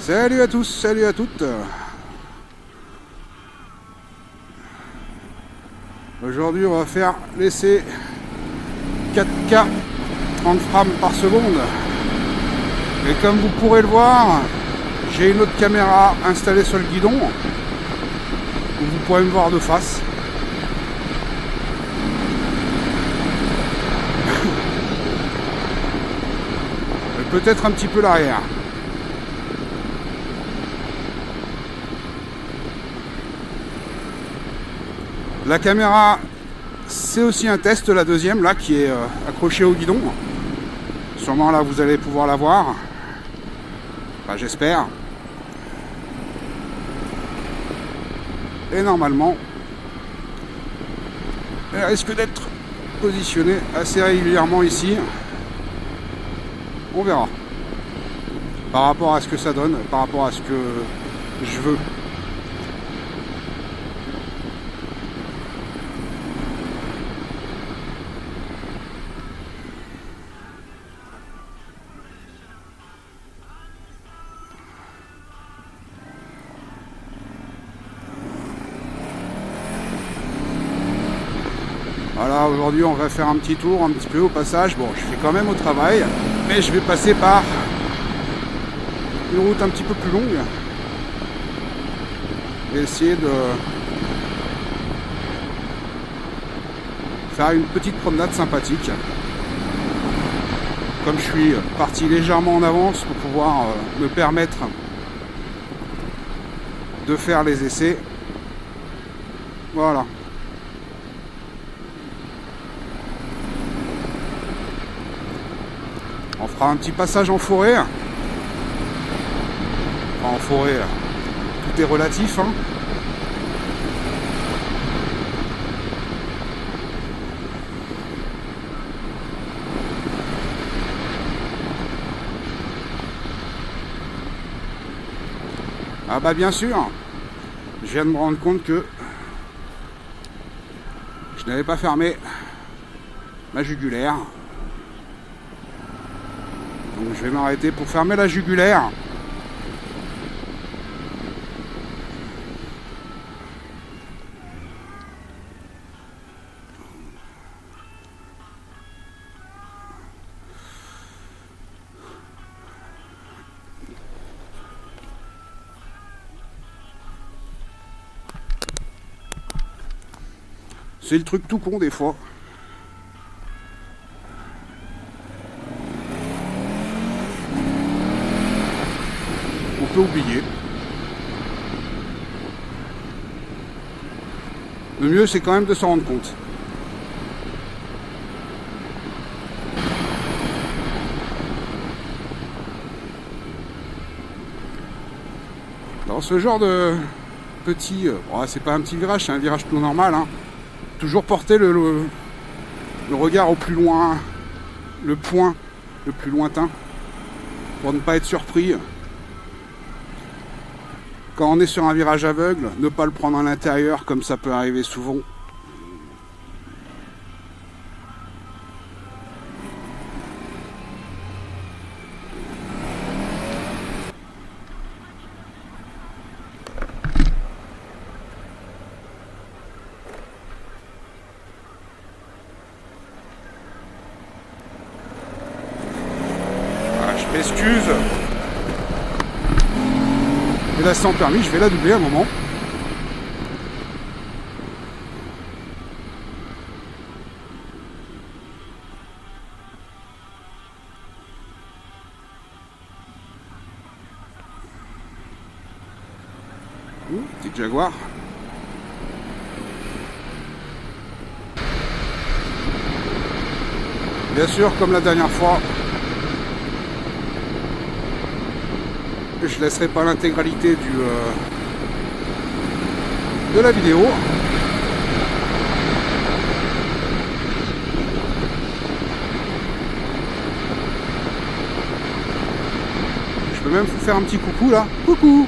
Salut à tous, salut à toutes. Aujourd'hui on va faire l'essai 4K 30 frames par seconde. Et comme vous pourrez le voir, j'ai une autre caméra installée sur le guidon où vous pourrez me voir de face. Et peut-être un petit peu l'arrière. La caméra, c'est aussi un test, la deuxième là qui est accrochée au guidon. Sûrement là vous allez pouvoir la voir. Enfin, j'espère. Et normalement, elle risque d'être positionnée assez régulièrement ici. On verra. Par rapport à ce que ça donne, par rapport à ce que je veux. Voilà, aujourd'hui on va faire un petit tour, un petit peu au passage. Bon, je fais quand même au travail, mais je vais passer par une route un petit peu plus longue. Je vais essayer de faire une petite promenade sympathique. Comme je suis parti légèrement en avance pour pouvoir me permettre de faire les essais. Voilà. On fera un petit passage en forêt. Enfin, en forêt, tout est relatif, hein. Ah bah bien sûr, je viens de me rendre compte que je n'avais pas fermé ma jugulaire. Donc je vais m'arrêter pour fermer la jugulaire. C'est le truc tout con des fois. On peut oublier. Le mieux c'est quand même de s'en rendre compte. Dans ce genre de petit... oh, c'est pas un petit virage, c'est un virage tout normal, hein. Toujours porter le regard au plus loin, le point le plus lointain, pour ne pas être surpris. Quand on est sur un virage aveugle, ne pas le prendre à l'intérieur comme ça peut arriver souvent. Excuse. Et là sans permis, je vais la doubler un moment. Petite Jaguar. Bien sûr, comme la dernière fois, je laisserai pas l'intégralité de la vidéo. Je peux même vous faire un petit coucou là. Coucou.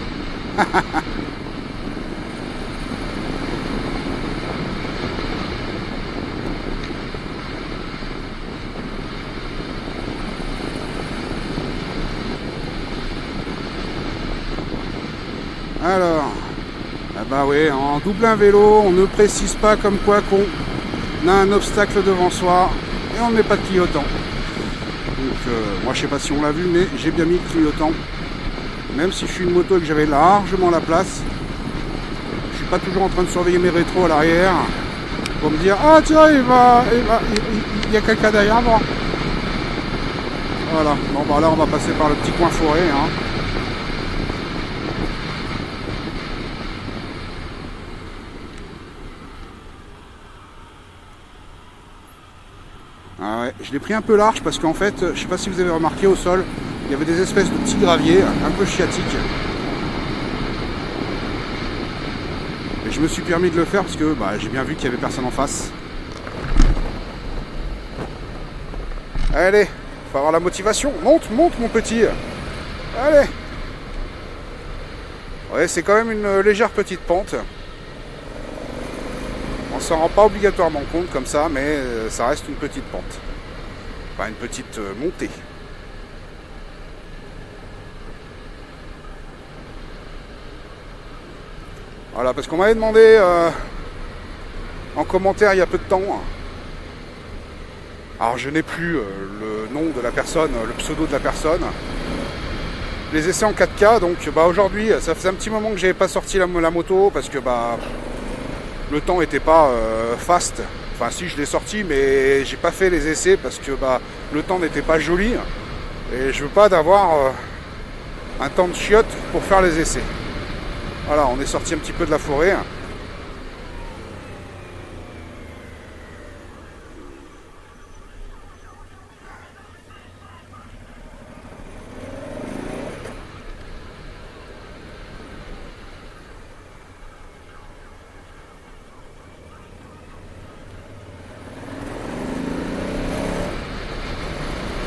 Alors, ah bah oui, en double un vélo, on ne précise pas comme quoi qu'on a un obstacle devant soi et on ne met pas de clignotant. Donc moi je sais pas si on l'a vu, mais j'ai bien mis le clignotant. Même si je suis une moto et que j'avais largement la place, je suis pas toujours en train de surveiller mes rétros à l'arrière pour me dire ah tiens il y a quelqu'un derrière moi. Voilà, bon bah là on va passer par le petit coin forêt. Hein. Ah ouais, je l'ai pris un peu large parce qu'en fait, je sais pas si vous avez remarqué au sol, il y avait des espèces de petits graviers un peu chiatiques. Et je me suis permis de le faire parce que bah, j'ai bien vu qu'il y avait personne en face. Allez, faut avoir la motivation. Monte mon petit. Allez. Ouais, c'est quand même une légère petite pente. On s'en rend pas obligatoirement compte comme ça, mais ça reste une petite pente. Enfin, une petite montée. Voilà, parce qu'on m'avait demandé en commentaire il y a peu de temps. Alors je n'ai plus le nom de la personne, le pseudo de la personne. Les essais en 4K, donc bah, aujourd'hui, ça faisait un petit moment que j'avais pas sorti la moto parce que bah le temps n'était pas fast. Enfin si, je l'ai sorti, mais j'ai pas fait les essais parce que bah le temps n'était pas joli et je veux pas d'avoir un temps de chiotte pour faire les essais. Voilà, on est sorti un petit peu de la forêt.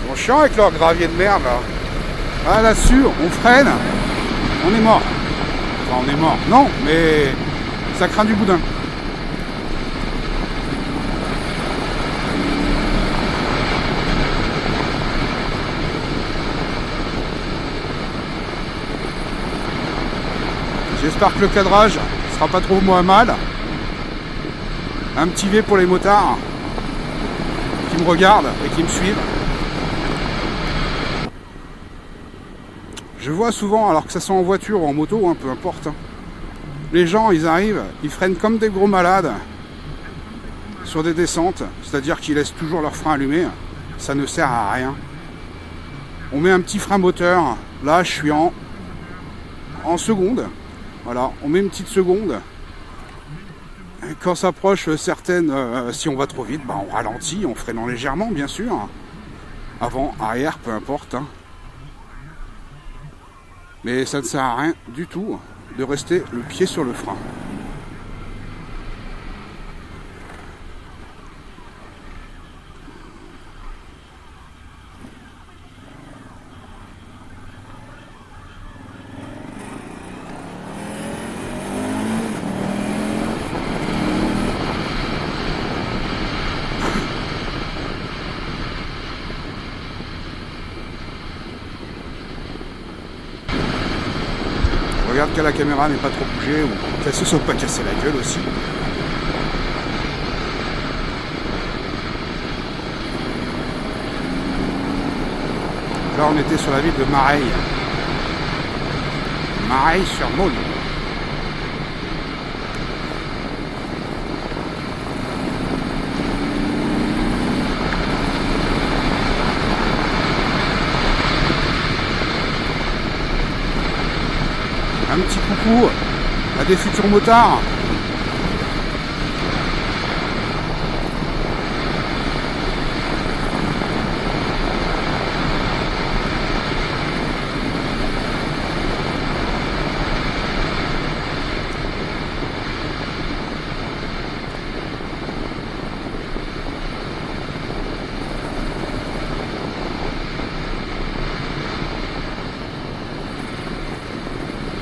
Bon, chiant avec leur gravier de merde là. Ah là-dessus, on freine, on est mort. Enfin, on est mort. Non, mais ça craint du boudin. J'espère que le cadrage sera pas trop mal. Un petit V pour les motards qui me regardent et qui me suivent. Je vois souvent, alors que ça soit en voiture ou en moto, hein, peu importe, hein, les gens, ils arrivent, ils freinent comme des gros malades sur des descentes, c'est-à-dire qu'ils laissent toujours leur frein allumé, ça ne sert à rien. On met un petit frein moteur, là je suis en seconde, voilà, on met une petite seconde. Et quand s'approche certaines, si on va trop vite, bah, on ralentit, en freinant légèrement bien sûr, avant, arrière, peu importe. Hein. Mais ça ne sert à rien du tout de rester le pied sur le frein. Regarde que la caméra n'est pas trop bougée ou qu'elle se soit pas cassée la gueule aussi. Là on était sur la ville de Mareil. Mareil-sur-Maulne. Un petit coucou à des futurs motards.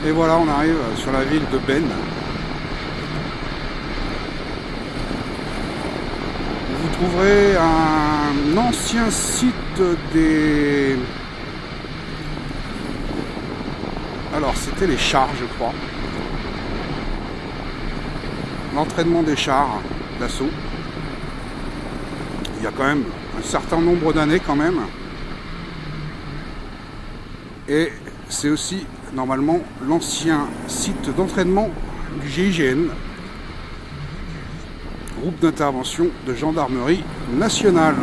Et voilà, on arrive sur la ville de Benne. Vous trouverez un ancien site des... Alors, c'était les chars, je crois. l'entraînement des chars d'assaut. Il y a quand même un certain nombre d'années quand même. Et c'est aussi normalement l'ancien site d'entraînement du GIGN, groupe d'intervention de gendarmerie nationale.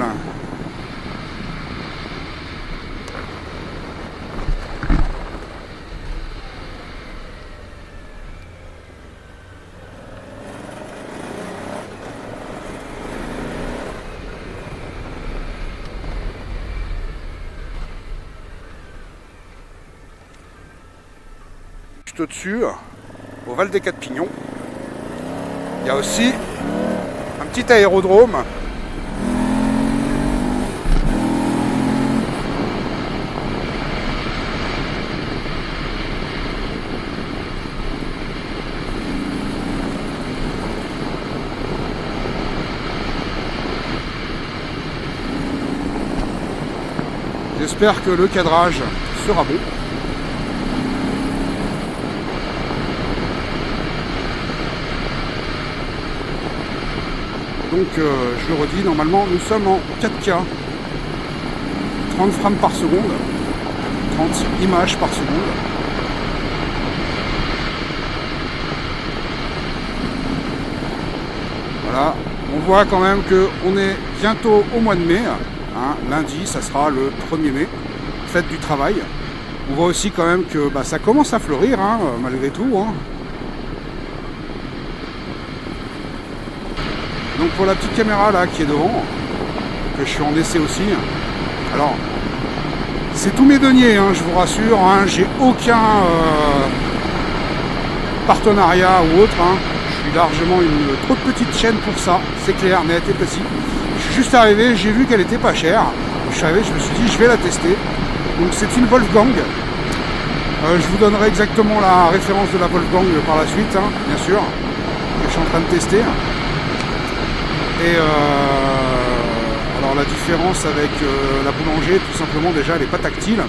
Juste au-dessus, au Val des Quatre Pignons, il y a aussi un petit aérodrome. J'espère que le cadrage sera bon. Donc je le redis, normalement nous sommes en 4K, 30 frames par seconde, 30 images par seconde. Voilà, on voit quand même qu'on est bientôt au mois de mai, hein. Lundi ça sera le 1er mai, fête du travail. On voit aussi quand même que ça commence à fleurir, hein, malgré tout. Hein. Donc pour la petite caméra là qui est devant, que je suis en essai aussi, alors c'est tous mes deniers, hein, je vous rassure, hein, j'ai aucun partenariat ou autre, hein. Je suis largement une trop petite chaîne pour ça, c'est clair, net et précis. Je suis juste arrivé, j'ai vu qu'elle était pas chère, je suis arrivé, je me suis dit je vais la tester. Donc c'est une Wolfgang, je vous donnerai exactement la référence de la Wolfgang par la suite, hein, bien sûr, que je suis en train de tester. Et alors la différence avec la boulanger, tout simplement, déjà elle n'est pas tactile.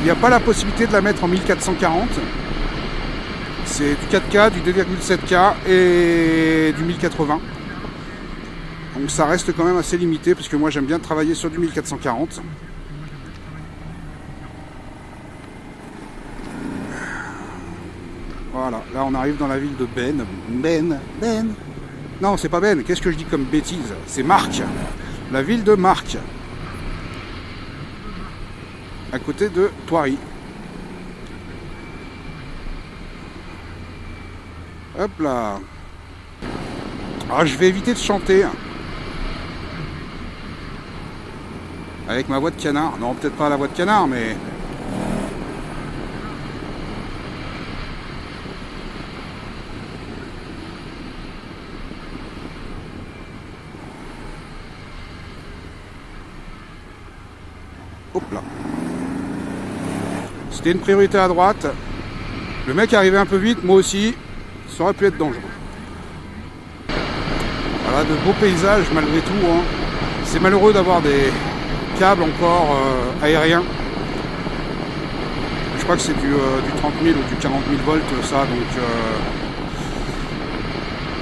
Il n'y a pas la possibilité de la mettre en 1440. C'est du 4K, du 2,7K et du 1080. Donc ça reste quand même assez limité parce que moi j'aime bien travailler sur du 1440. Voilà, là on arrive dans la ville de Ben. Non, c'est pas Ben, qu'est-ce que je dis comme bêtise? C'est Marc, la ville de Marc, à côté de Thoiry. Hop là. Alors je vais éviter de chanter avec ma voix de canard. Non, peut-être pas la voix de canard, mais... Hop là. C'était une priorité à droite. Le mec est arrivé un peu vite, moi aussi. Ça aurait pu être dangereux. Voilà, de beaux paysages malgré tout. Hein. C'est malheureux d'avoir des câbles encore aériens. Je crois que c'est du 30 000 ou du 40 000 volts, ça. Donc,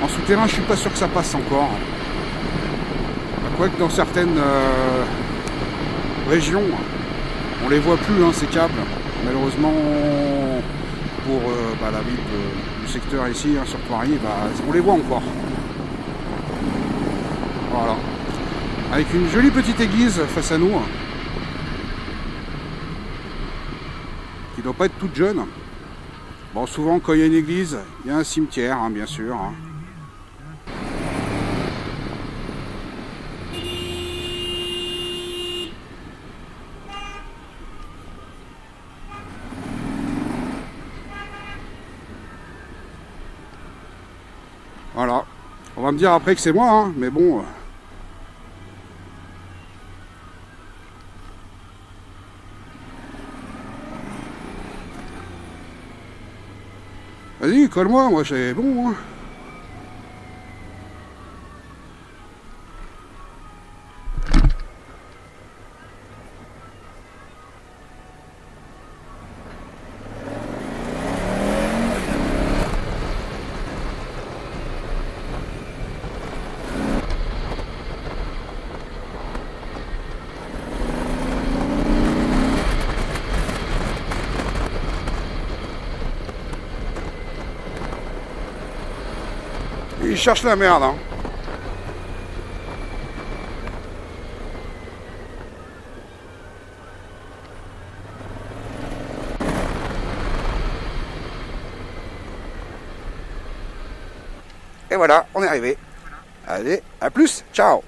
en souterrain, je suis pas sûr que ça passe encore. Quoique dans certaines... région, on les voit plus, hein, ces câbles, malheureusement pour la ville du secteur ici, hein, sur Thoiry, on les voit encore. Voilà, avec une jolie petite église face à nous, qui doit pas être toute jeune. Bon, souvent quand il y a une église, il y a un cimetière, hein, bien sûr. Hein. Voilà, on va me dire après que c'est moi, hein, mais bon. Vas-y, colle-moi, moi c'est bon. Hein. il cherche la merde. Hein. Et voilà, on est arrivé. Allez, à plus, ciao.